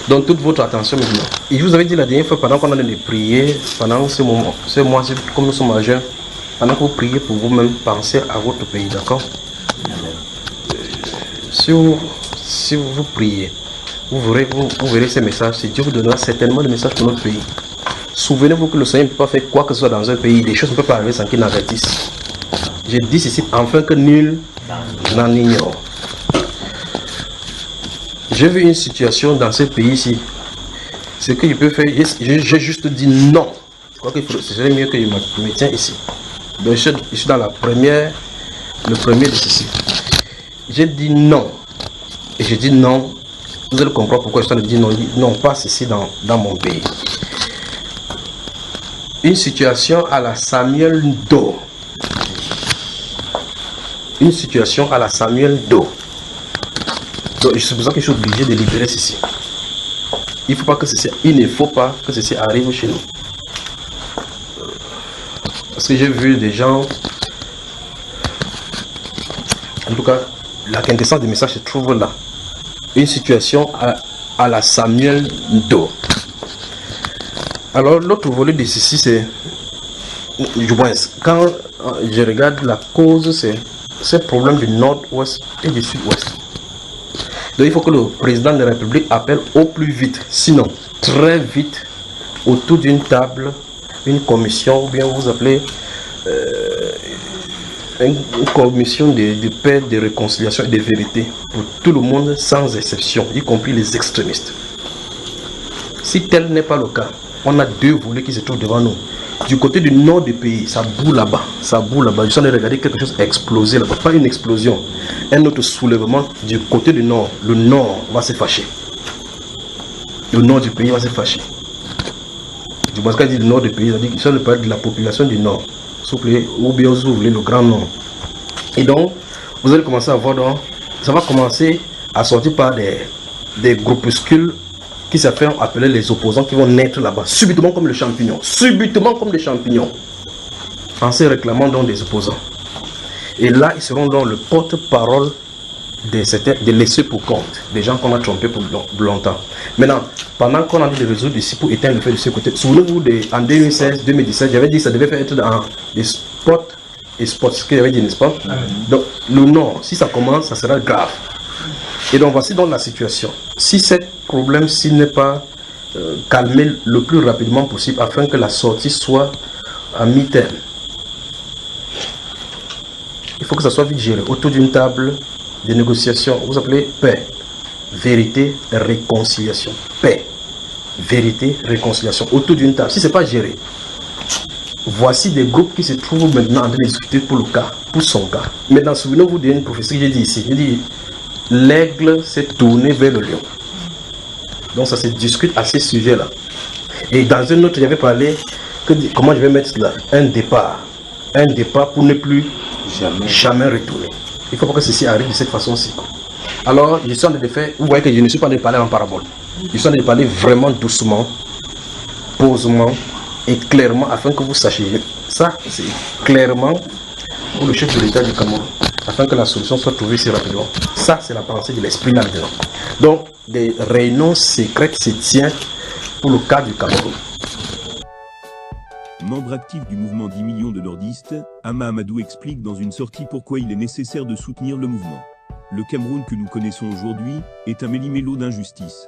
Donc toute votre attention maintenant. Et je vous avais dit la dernière fois, pendant qu'on allait prier, pendant ce moment, ce mois, comme nous sommes à jeun, pendant que vous priez pour vous-même, pensez à votre pays, d'accord? Si vous priez, vous verrez ces messages. Dieu vous donnera certainement des messages pour notre pays. Souvenez-vous que le Seigneur ne peut pas faire quoi que ce soit dans un pays. Des choses ne peuvent pas arriver sans qu'il n'avertisse. Je dis ceci afin que nul n'en ignore. J'ai vu une situation dans ce pays-ci. Ce que je peux faire, j'ai juste dit non. Je crois que ce serait mieux que je me tienne ici. Donc je suis dans le premier de ceci. J'ai dit non. Et j'ai dit non. Vous allez comprendre pourquoi je suis en train de dire non. Non, pas ceci dans mon pays. Une situation à la Samuel Doe. Une situation à la Samuel Doe. Donc c'est pour ça que je suis obligé de libérer ceci. Il ne faut pas que ceci arrive chez nous. Parce que j'ai vu des gens. En tout cas, la quintessence du message se trouve là. Une situation à la Samuel Doe. Alors l'autre volet de ceci, c'est du moins quand je regarde la cause, c'est ce problème du nord-ouest et du sud-ouest. Donc il faut que le président de la République appelle au plus vite, sinon très vite, autour d'une table, une commission, ou bien vous appelez une commission de paix, de réconciliation et de vérité pour tout le monde sans exception, y compris les extrémistes. Si tel n'est pas le cas, on a deux volets qui se trouvent devant nous. Du côté du nord du pays, ça boue là-bas. Ça boue là-bas. Je suis en train de regarder quelque chose exploser là-bas. Pas une explosion. Un autre soulèvement du côté du nord. Le nord va se fâcher. Le nord du pays va se fâcher. Du moins, quand je dis le nord du pays, ça dit que parle de la population du nord. S'il vous plaît, ou bien vous voulez le grand nord. Et donc, vous allez commencer à voir, donc, ça va commencer à sortir par des groupuscules qui s'appellent appeler les opposants qui vont naître là-bas, subitement comme le champignon. Subitement comme des champignons. En se réclamant donc des opposants. Et là, ils seront donc le porte-parole de laisser pour compte, des gens qu'on a trompés pour longtemps. Maintenant, pendant qu'on a dit de résoudre ici pour éteindre le feu de ce côté, souvenez-vous en 2016-2017, j'avais dit que ça devait faire être dans des spots et spots, ce que j'avais dit, n'est-ce pas? Donc, le nord, si ça commence, ça sera grave. Et donc, voici donc la situation. Si ce problème-ci n'est pas calmé le plus rapidement possible afin que la sortie soit à mi-terme, il faut que ça soit vite géré autour d'une table de négociation. Vous appelez paix, vérité, réconciliation. Paix, vérité, réconciliation. Autour d'une table. Si ce n'est pas géré, voici des groupes qui se trouvent maintenant en train de discuter pour le cas, pour son cas. Maintenant, souvenez-vous d'une prophétie que j'ai dit ici. J'ai dit, l'aigle s'est tourné vers le lion. Donc ça se discute à ces sujets-là. Et dans un autre, j'avais parlé que comment je vais mettre là un départ pour ne plus jamais retourner. Il ne faut pas que ceci arrive de cette façon-ci. Alors, je suis en train de faire, vous voyez que je ne suis pas en train de parler en parabole. Je suis en train de parler vraiment doucement, posément et clairement afin que vous sachiez. Ça, c'est clairement pour le chef de l'État du Cameroun, afin que la solution soit trouvée si rapidement. Ça, c'est la pensée de l'esprit là-dedans. Donc, des réunions secrètes se tiennent pour le cas du Cameroun. Membre actif du mouvement 10 millions de nordistes, Ama Amadou explique dans une sortie pourquoi il est nécessaire de soutenir le mouvement. Le Cameroun que nous connaissons aujourd'hui est un méli-mélo d'injustice.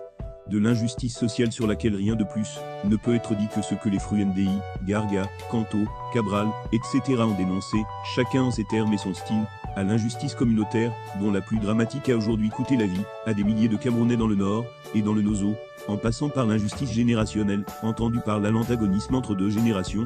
De l'injustice sociale sur laquelle rien de plus ne peut être dit que ce que les FRUNDI, Garga, Kanto, Cabral, etc. ont dénoncé, chacun en ses termes et son style, à l'injustice communautaire, dont la plus dramatique a aujourd'hui coûté la vie à des milliers de Camerounais dans le Nord et dans le Nozo, en passant par l'injustice générationnelle, entendue par l'antagonisme entre deux générations.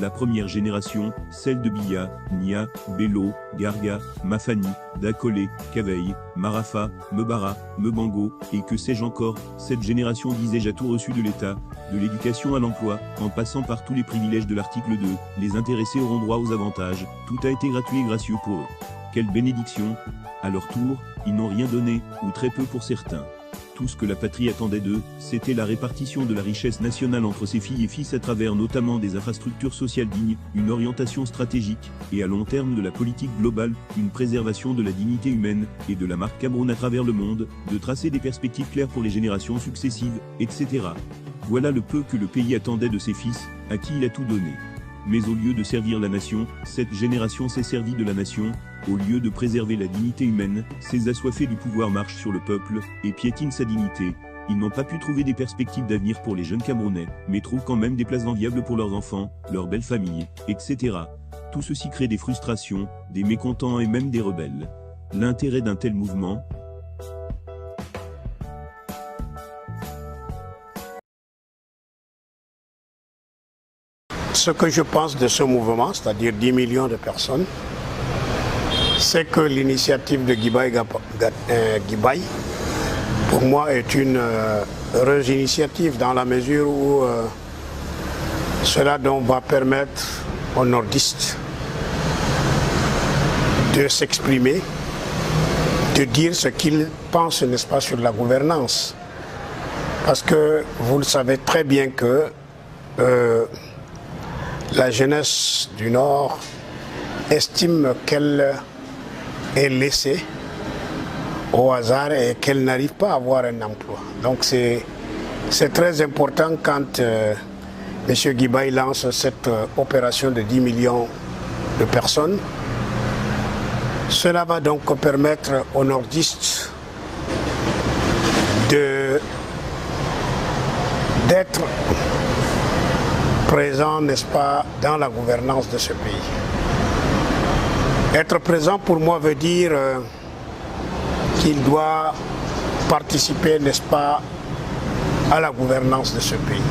La première génération, celle de Biya, Nia, Bello, Garga, Mafani, Dakole, Kaveille, Marafa, Mebara, Mebango, et que sais-je encore. Cette génération, disais-je, a tout reçu de l'État, de l'éducation à l'emploi, en passant par tous les privilèges de l'article 2, les intéressés auront droit aux avantages, tout a été gratuit et gracieux pour eux. Quelle bénédiction! À leur tour, ils n'ont rien donné, ou très peu pour certains. Tout ce que la patrie attendait d'eux, c'était la répartition de la richesse nationale entre ses filles et fils à travers notamment des infrastructures sociales dignes, une orientation stratégique, et à long terme de la politique globale, une préservation de la dignité humaine, et de la marque Cameroun à travers le monde, de tracer des perspectives claires pour les générations successives, etc. Voilà le peu que le pays attendait de ses fils, à qui il a tout donné. Mais au lieu de servir la nation, cette génération s'est servie de la nation. Au lieu de préserver la dignité humaine, ces assoiffés du pouvoir marchent sur le peuple et piétinent sa dignité. Ils n'ont pas pu trouver des perspectives d'avenir pour les jeunes Camerounais, mais trouvent quand même des places enviables pour leurs enfants, leurs belles familles, etc. Tout ceci crée des frustrations, des mécontents et même des rebelles. L'intérêt d'un tel mouvement, ce que je pense de ce mouvement, c'est-à-dire 10 millions de personnes, c'est que l'initiative de Guibaï, pour moi, est une heureuse initiative dans la mesure où cela donc va permettre aux nordistes de s'exprimer, de dire ce qu'ils pensent, n'est-ce pas, sur la gouvernance. Parce que vous le savez très bien que la jeunesse du Nord estime qu'elle est laissée au hasard et qu'elle n'arrive pas à avoir un emploi. Donc c'est très important quand M. Guibaï lance cette opération de 10 millions de personnes. Cela va donc permettre aux nordistes d'être présent, n'est-ce pas, dans la gouvernance de ce pays. Être présent pour moi veut dire qu'il doit participer, n'est-ce pas, à la gouvernance de ce pays.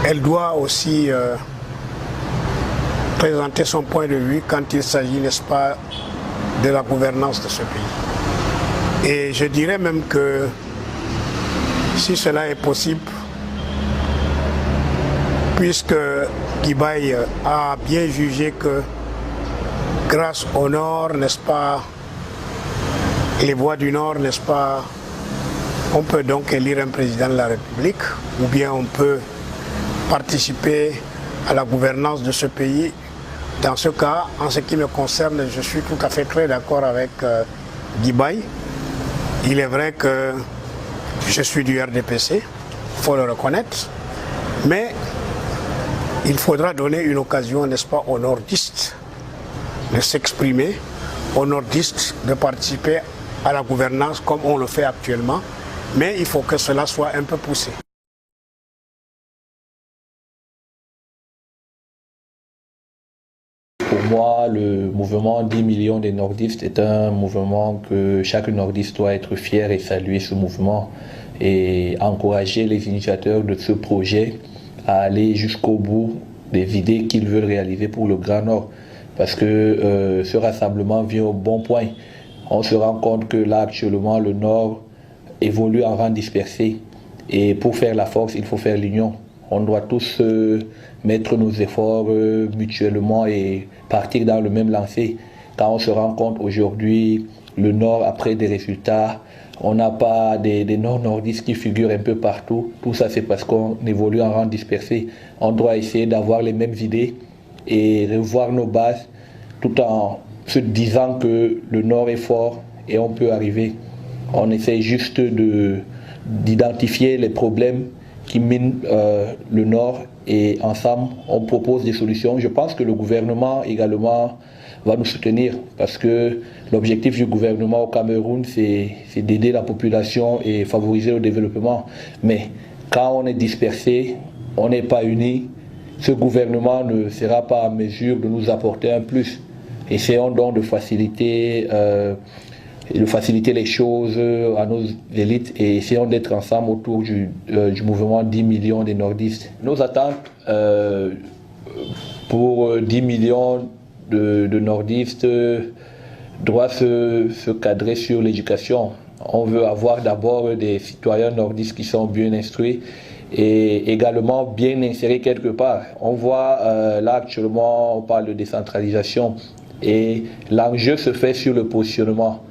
Qu'elle doit aussi présenter son point de vue quand il s'agit, n'est-ce pas, de la gouvernance de ce pays. Et je dirais même que si cela est possible, puisque Guibaï a bien jugé que grâce au Nord, n'est-ce pas, les voix du Nord, n'est-ce pas, on peut donc élire un président de la République, ou bien on peut participer à la gouvernance de ce pays. Dans ce cas, en ce qui me concerne, je suis tout à fait très d'accord avec Guibaï. Il est vrai que je suis du RDPC, il faut le reconnaître, mais il faudra donner une occasion, n'est-ce pas, aux nordistes de s'exprimer, aux nordistes de participer à la gouvernance comme on le fait actuellement, mais il faut que cela soit un peu poussé. Pour moi, le mouvement 10 millions des nordistes est un mouvement que chaque nordiste doit être fier et saluer ce mouvement et encourager les initiateurs de ce projet à aller jusqu'au bout des idées qu'ils veulent réaliser pour le Grand Nord. Parce que ce rassemblement vient au bon point. On se rend compte que là, actuellement, le Nord évolue en rang dispersé. Et pour faire la force, il faut faire l'union. On doit tous mettre nos efforts mutuellement et partir dans le même lancer. Quand on se rend compte aujourd'hui, le Nord, après des résultats, on n'a pas des nord-nordistes qui figurent un peu partout. Tout ça, c'est parce qu'on évolue en rang dispersé. On doit essayer d'avoir les mêmes idées et revoir nos bases tout en se disant que le Nord est fort et on peut arriver. On essaie juste d'identifier les problèmes qui minent le Nord et ensemble on propose des solutions. Je pense que le gouvernement également va nous soutenir parce que l'objectif du gouvernement au Cameroun c'est d'aider la population et favoriser le développement. Mais quand on est dispersé, on n'est pas unis, ce gouvernement ne sera pas en mesure de nous apporter un plus. Essayons donc de faciliter les choses à nos élites et essayons d'être ensemble autour du mouvement 10 millions des nordistes. Nos attentes pour 10 millions de nordistes doivent se cadrer sur l'éducation. On veut avoir d'abord des citoyens nordistes qui sont bien instruits et également bien insérés quelque part. On voit là actuellement, on parle de décentralisation. Et l'enjeu se fait sur le positionnement.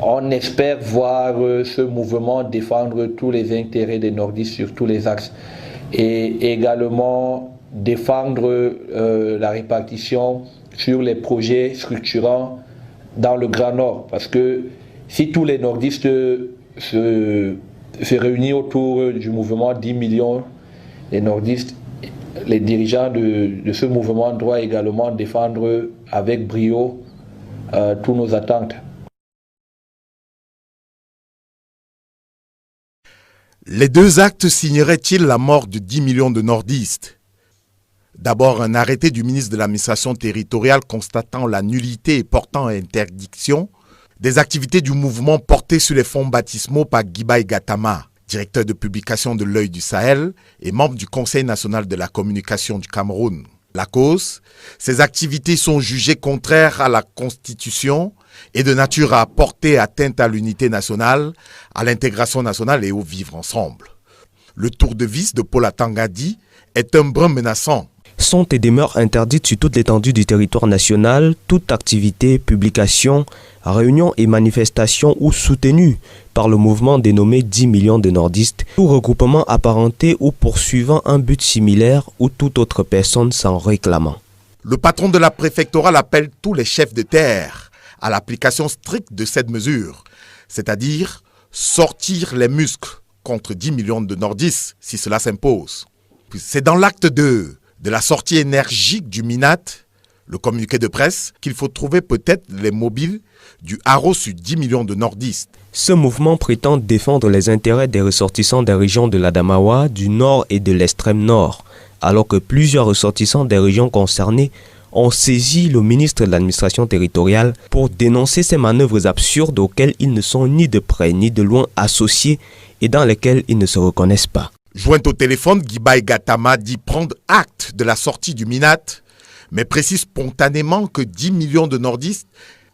On espère voir ce mouvement défendre tous les intérêts des nordistes sur tous les axes et également défendre la répartition sur les projets structurants dans le Grand Nord. Parce que si tous les nordistes se réunissent autour du mouvement 10 millions des nordistes, les dirigeants de ce mouvement doivent également défendre avec brio toutes nos attentes. Les deux actes signeraient-ils la mort de 10 millions de nordistes? D'abord, un arrêté du ministre de l'administration territoriale constatant la nullité et portant interdiction des activités du mouvement portées sur les fonds baptismaux par Guibaï Gattama, directeur de publication de L'Œil du Sahel et membre du Conseil national de la communication du Cameroun. La cause, ces activités sont jugées contraires à la Constitution et de nature à porter atteinte à l'unité nationale, à l'intégration nationale et au vivre ensemble. Le tour de vis de Paul Atangadi est un brin menaçant. Sont et demeurent interdites sur toute l'étendue du territoire national toute activité, publication, réunion et manifestation ou soutenue par le mouvement dénommé 10 millions de nordistes, tout regroupement apparenté ou poursuivant un but similaire ou toute autre personne s'en réclamant. Le patron de la préfectorale appelle tous les chefs de terre à l'application stricte de cette mesure, c'est-à-dire sortir les muscles contre 10 millions de nordistes si cela s'impose. C'est dans l'acte 2 de la sortie énergique du MINAT, le communiqué de presse, qu'il faut trouver peut-être les mobiles du haro sur 10 millions de nordistes. Ce mouvement prétend défendre les intérêts des ressortissants des régions de l'Adamawa, du nord et de l'extrême nord, alors que plusieurs ressortissants des régions concernées ont saisi le ministre de l'administration territoriale pour dénoncer ces manœuvres absurdes auxquelles ils ne sont ni de près ni de loin associés et dans lesquelles ils ne se reconnaissent pas. Joint au téléphone, Guibaï Gattama dit prendre acte de la sortie du MINAT, mais précise spontanément que 10 millions de nordistes,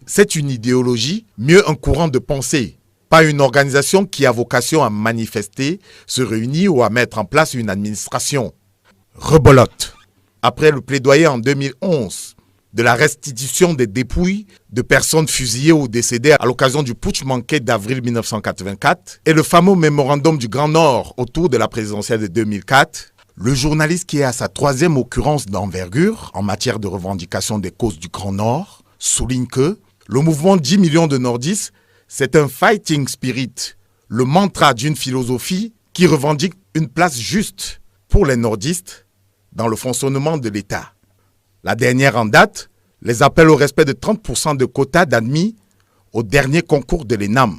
c'est une idéologie, mieux un courant de pensée, pas une organisation qui a vocation à manifester, se réunir ou à mettre en place une administration. Rebolote. Après le plaidoyer en 2011 de la restitution des dépouilles de personnes fusillées ou décédées à l'occasion du putsch manqué d'avril 1984 et le fameux mémorandum du Grand Nord autour de la présidentielle de 2004, le journaliste qui est à sa troisième occurrence d'envergure en matière de revendication des causes du Grand Nord souligne que le mouvement 10 millions de nordistes, c'est un fighting spirit, le mantra d'une philosophie qui revendique une place juste pour les nordistes dans le fonctionnement de l'État. La dernière en date, les appels au respect de 30% de quotas d'admis au dernier concours de l'ENAM.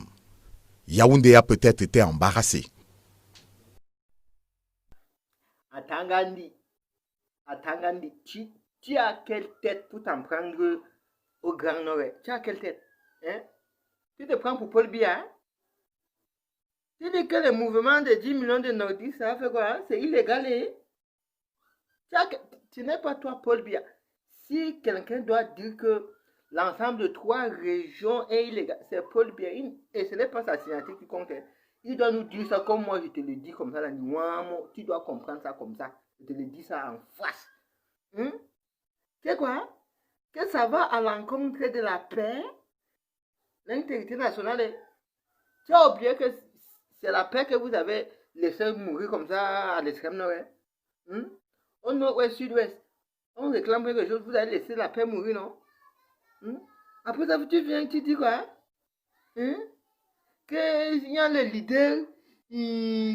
Yaoundé a peut-être été embarrassé. Atangandi, tu as quelle tête pour t'en prendre au Grand Nord? Tu as quelle tête? Hein? Tu te prends pour Paul Biya? Tu dis que le mouvement de 10 millions de nordistes, ça fait quoi? C'est illégal, hein? Tu n'es pas toi, Paul Biya. Si quelqu'un doit dire que l'ensemble de 3 régions est illégal, c'est Paul Biya. Et ce n'est pas sa signature qui compte. Il doit nous dire ça comme moi, je te le dis comme ça. Là, tu dois comprendre ça comme ça. Je te le dis ça en face. C'est quoi? Que ça va à l'encontre de la paix, l'intégrité nationale. Tu as oublié que c'est la paix que vous avez laissé mourir comme ça à l'extrême nord. Au nord-ouest, sud-ouest. On réclame quelque chose, vous avez laissé la paix mourir, non? Après ça, tu viens, tu dis quoi? Qu'il y a les leaders, les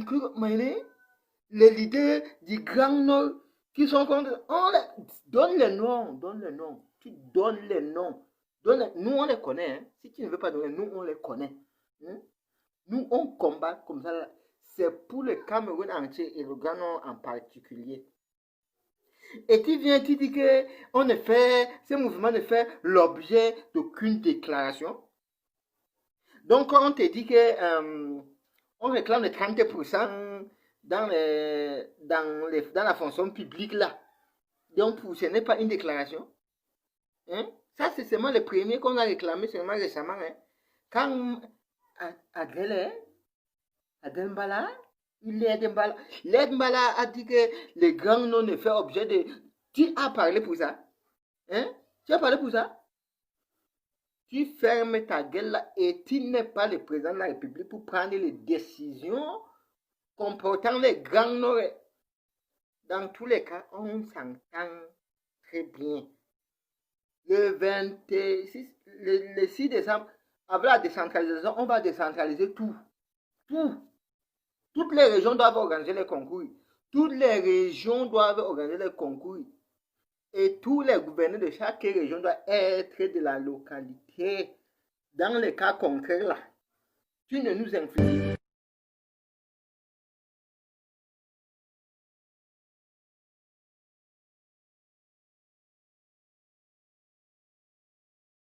leaders du Grand Nord qui sont contre. Donne les noms. Tu donnes les noms. Nous, on les connaît. Hein. Si tu ne veux pas donner, nous, on les connaît. Nous, on combat comme ça. C'est pour le Cameroun entier et le Grand Nord en particulier. Et tu viens, tu dis que ce mouvement ne fait l'objet d'aucune déclaration. Donc, on te dit que on réclame les 30% dans la fonction publique là. Donc, ce n'est pas une déclaration. Ça, c'est seulement le premier qu'on a réclamé seulement récemment. Quand Adembala, L'Edmbala a dit que les Grands Nord ne fait objet de... Tu as parlé pour ça? Tu as parlé pour ça? tu fermes ta gueule là et tu n'es pas le président de la République pour prendre les décisions comportant les grands nord. Dans tous les cas, on s'entend très bien. Le 26, le 6 décembre, avec la décentralisation, on va décentraliser tout. Toutes les régions doivent organiser les concours. Toutes les régions doivent organiser les concours. Et tous les gouverneurs de chaque région doivent être de la localité. Dans les cas concrets là, tu ne nous influences